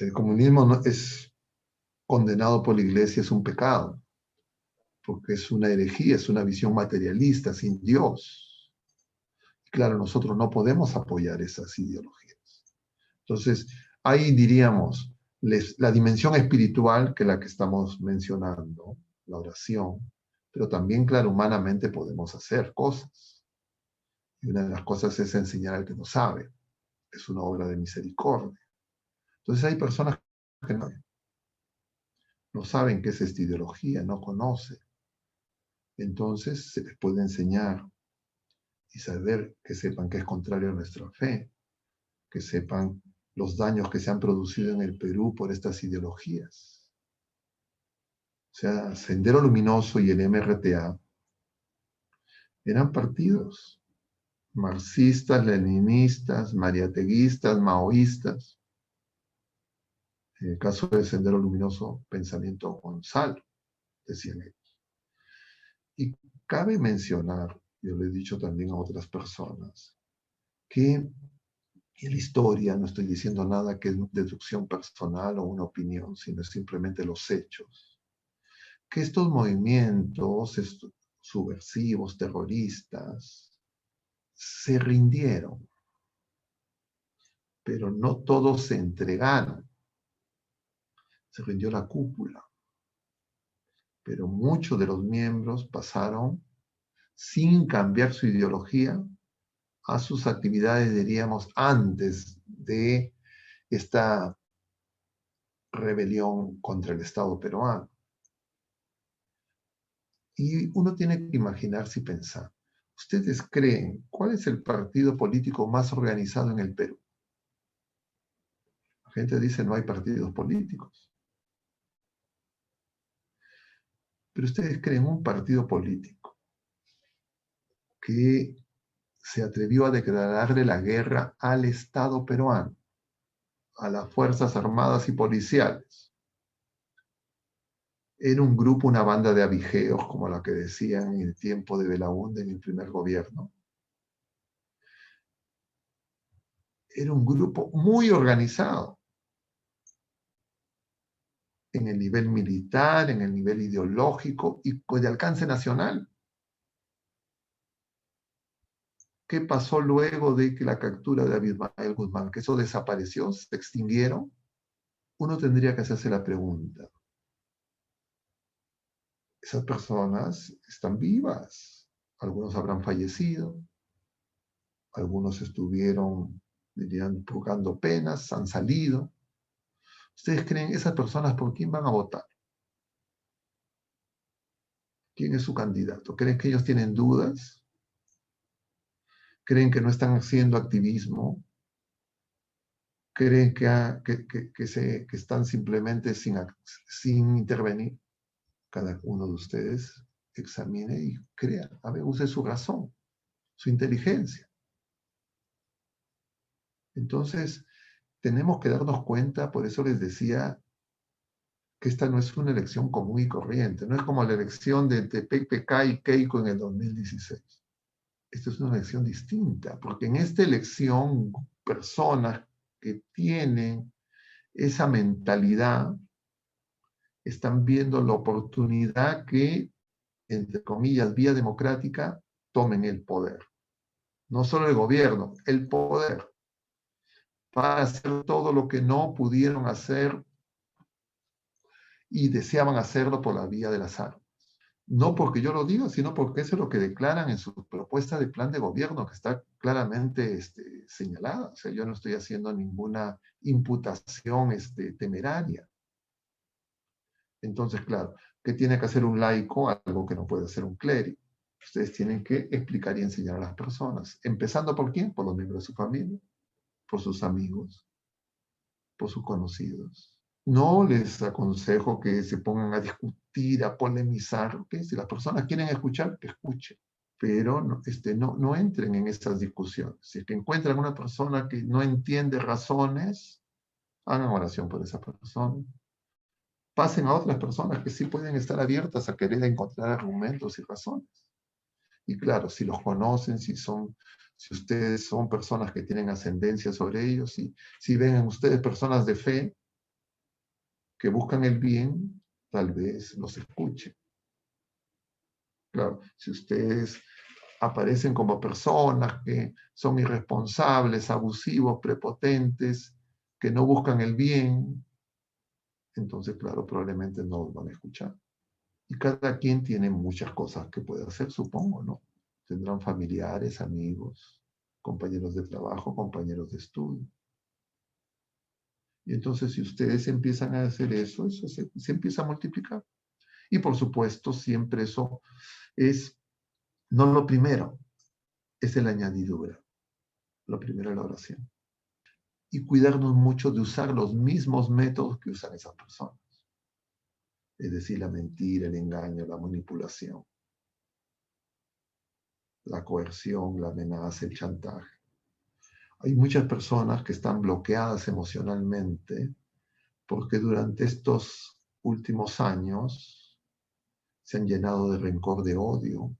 El comunismo no, es condenado por la Iglesia, es un pecado, porque es una herejía, es una visión materialista, sin Dios. Claro, nosotros no podemos apoyar esas ideologías. Entonces, ahí diríamos, la dimensión espiritual, que es la que estamos mencionando, la oración, pero también, claro, humanamente podemos hacer cosas. Y una de las cosas es enseñar al que no sabe. Es una obra de misericordia. Entonces hay personas que no saben qué es esta ideología, no conocen. Entonces se les puede enseñar y saber que sepan que es contrario a nuestra fe, que sepan los daños que se han producido en el Perú por estas ideologías. O sea, Sendero Luminoso y el MRTA eran partidos marxistas, leninistas, mariateguistas, maoístas. En el caso de Sendero Luminoso, pensamiento Gonzalo, decían ellos. Y cabe mencionar, yo le he dicho también a otras personas, que en la historia no estoy diciendo nada que es deducción personal o una opinión, sino simplemente los hechos. Que estos movimientos subversivos, terroristas, se rindieron, pero no todos se entregaron. Se rindió la cúpula, pero muchos de los miembros pasaron sin cambiar su ideología a sus actividades, diríamos, antes de esta rebelión contra el Estado peruano. Y uno tiene que imaginarse y pensar, ¿ustedes creen cuál es el partido político más organizado en el Perú? La gente dice no hay partidos políticos. Pero ustedes creen un partido político que se atrevió a declararle la guerra al Estado peruano, a las Fuerzas Armadas y Policiales. Era un grupo, una banda de abigeos, como la que decían en el tiempo de Belaúnde en el primer gobierno. Era un grupo muy organizado en el nivel militar, en el nivel ideológico y de alcance nacional. ¿Qué pasó luego de que la captura de Abimael Guzmán? ¿Que eso desapareció? ¿Se extinguieron? Uno tendría que hacerse la pregunta. Esas personas están vivas. Algunos habrán fallecido. Algunos estuvieron, dirían, purgando penas, han salido. ¿Ustedes creen esas personas por quién van a votar? ¿Quién es su candidato? ¿Creen que ellos tienen dudas? ¿Creen que no están haciendo activismo? ¿Creen que están simplemente sin intervenir? Cada uno de ustedes examine y crea, a ver, use su razón, su inteligencia. Entonces, tenemos que darnos cuenta, por eso les decía que esta no es una elección común y corriente, no es como la elección de PPK y Keiko en el 2016. Esta es una elección distinta, porque en esta elección, personas que tienen esa mentalidad están viendo la oportunidad que, entre comillas, vía democrática, tomen el poder. No solo el gobierno, el poder, para hacer todo lo que no pudieron hacer y deseaban hacerlo por la vía de las armas. No porque yo lo diga, sino porque eso es lo que declaran en su propuesta de plan de gobierno, que está claramente señalada. O sea, yo no estoy haciendo ninguna imputación temeraria. Entonces, claro, ¿qué tiene que hacer un laico? Algo que no puede hacer un clérigo. Ustedes tienen que explicar y enseñar a las personas. ¿Empezando por quién? Por los miembros de su familia, por sus amigos, por sus conocidos. No les aconsejo que se pongan a discutir, a polemizar. ¿Okay? Si las personas quieren escuchar, que escuchen. Pero no entren en esas discusiones. Si es que encuentran una persona que no entiende razones, hagan oración por esa persona. Pasen a otras personas que sí pueden estar abiertas a querer encontrar argumentos y razones. Y claro, si los conocen, si ustedes son personas que tienen ascendencia sobre ellos, si ven en ustedes personas de fe, que buscan el bien, tal vez los escuchen. Claro, si ustedes aparecen como personas que son irresponsables, abusivos, prepotentes, que no buscan el bien, entonces, claro, probablemente no los van a escuchar. Y cada quien tiene muchas cosas que puede hacer, supongo, ¿no? Tendrán familiares, amigos, compañeros de trabajo, compañeros de estudio. Y entonces, si ustedes empiezan a hacer eso, se empieza a multiplicar. Y por supuesto, siempre eso es no lo primero, es el añadidura. Lo primero es la oración. Y cuidarnos mucho de usar los mismos métodos que usan esas personas. Es decir, la mentira, el engaño, la manipulación, la coerción, la amenaza, el chantaje. Hay muchas personas que están bloqueadas emocionalmente porque durante estos últimos años se han llenado de rencor, de odio.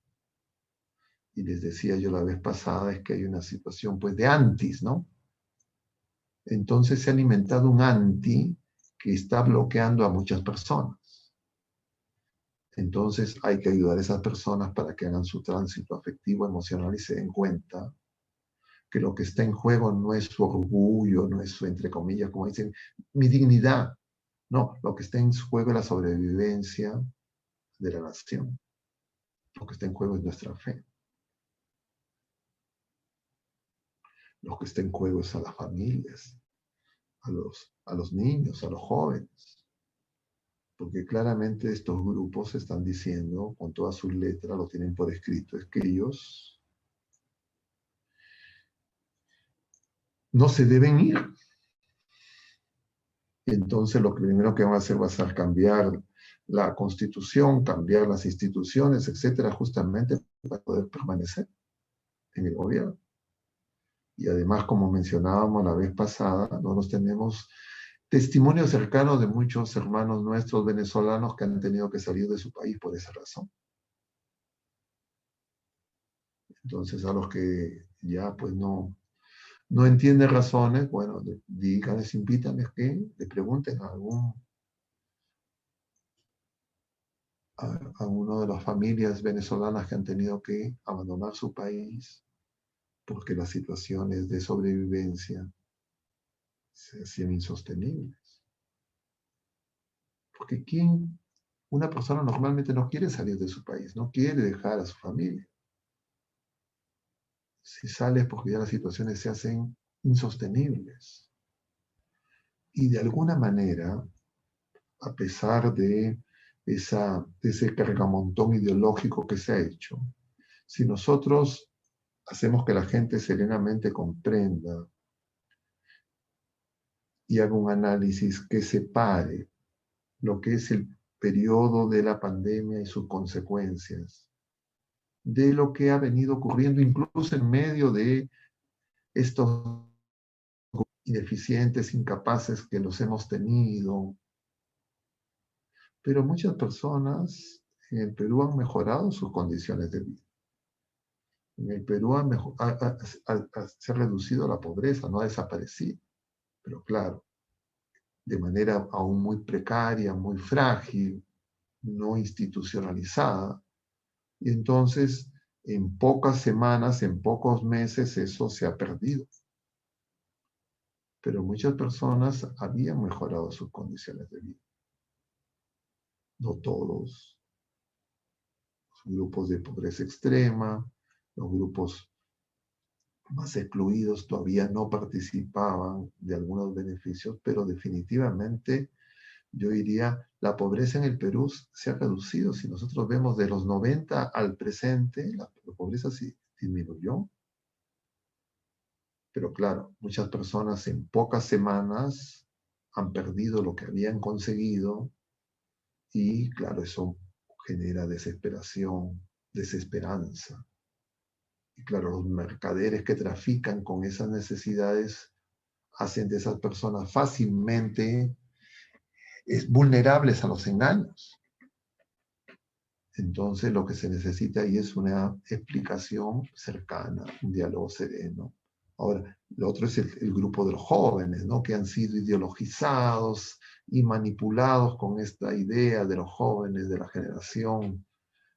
Y les decía yo la vez pasada, es que hay una situación pues de antis, ¿no? Entonces se ha alimentado un anti que está bloqueando a muchas personas. Entonces hay que ayudar a esas personas para que hagan su tránsito afectivo, emocional y se den cuenta que lo que está en juego no es su orgullo, no es su, entre comillas, como dicen, mi dignidad. No, lo que está en juego es la sobrevivencia de la nación. Lo que está en juego es nuestra fe. Lo que está en juego es a las familias, a los niños, a los jóvenes. Porque claramente estos grupos están diciendo, con todas sus letras, lo tienen por escrito, es que ellos no se deben ir. Entonces lo primero que van a hacer va a ser cambiar la constitución, cambiar las instituciones, etcétera, justamente para poder permanecer en el gobierno. Y además, como mencionábamos la vez pasada, nosotros tenemos testimonios cercanos de muchos hermanos nuestros venezolanos que han tenido que salir de su país por esa razón. Entonces, a los que ya pues no entienden razones, bueno, díganles, invítanles que le pregunten a una de las familias venezolanas que han tenido que abandonar su país porque las situaciones de sobrevivencia se hacían insostenibles. Porque una persona normalmente no quiere salir de su país, no quiere dejar a su familia. Si sale es porque ya las situaciones se hacen insostenibles. Y de alguna manera, a pesar de ese cargamontón ideológico que se ha hecho, si nosotros hacemos que la gente serenamente comprenda y haga un análisis que separe lo que es el periodo de la pandemia y sus consecuencias, de lo que ha venido ocurriendo incluso en medio de estos ineficientes, incapaces que los hemos tenido. Pero muchas personas en el Perú han mejorado sus condiciones de vida. En el Perú se ha reducido la pobreza, no ha desaparecido. Pero claro, de manera aún muy precaria, muy frágil, no institucionalizada. Y entonces, en pocas semanas, en pocos meses, eso se ha perdido. Pero muchas personas habían mejorado sus condiciones de vida. No todos. Los grupos de pobreza extrema, los grupos más excluidos todavía no participaban de algunos beneficios, pero definitivamente yo diría, la pobreza en el Perú se ha reducido. Si nosotros vemos de los 90 al presente, la pobreza sí disminuyó. Pero claro, muchas personas en pocas semanas han perdido lo que habían conseguido y claro, eso genera desesperación, desesperanza. Y claro, los mercaderes que trafican con esas necesidades hacen de esas personas fácilmente vulnerables a los engaños. Entonces lo que se necesita ahí es una explicación cercana, un diálogo sereno. Ahora, lo otro es el grupo de los jóvenes, ¿no? Que han sido ideologizados y manipulados con esta idea de los jóvenes, de la generación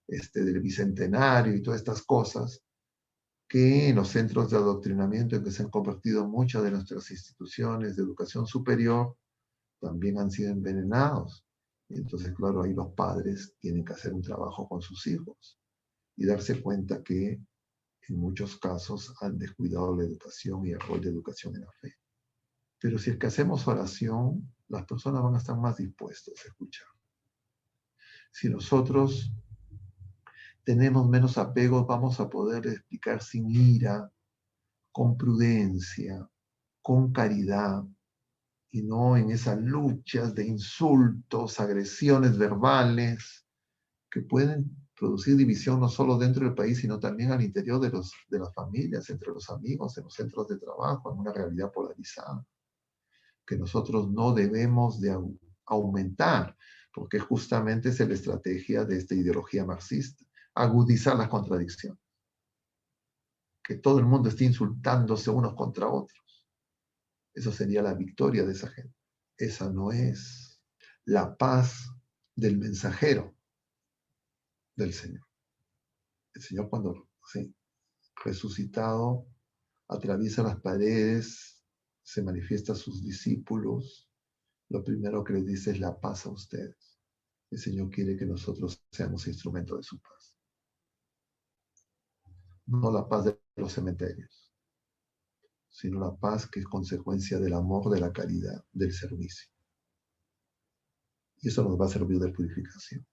del bicentenario y todas estas cosas, que en los centros de adoctrinamiento en que se han convertido muchas de nuestras instituciones de educación superior también han sido envenenados. Y entonces, claro, ahí los padres tienen que hacer un trabajo con sus hijos y darse cuenta que en muchos casos han descuidado la educación y el rol de educación en la fe. Pero si es que hacemos oración, las personas van a estar más dispuestas a escuchar. Si nosotros tenemos menos apegos, vamos a poder explicar sin ira, con prudencia, con caridad, y no en esas luchas de insultos, agresiones verbales, que pueden producir división no solo dentro del país, sino también al interior de las familias, entre los amigos, en los centros de trabajo, en una realidad polarizada, que nosotros no debemos de aumentar, porque justamente es la estrategia de esta ideología marxista, agudizar las contradicciones, que todo el mundo esté insultándose unos contra otros. Eso sería la victoria de esa gente. Esa no es la paz del mensajero del Señor. El Señor cuando resucitado atraviesa las paredes, se manifiesta a sus discípulos, lo primero que les dice es la paz a ustedes. El Señor quiere que nosotros seamos instrumento de su paz. No la paz de los cementerios, sino la paz que es consecuencia del amor, de la caridad, del servicio. Y eso nos va a servir de purificación.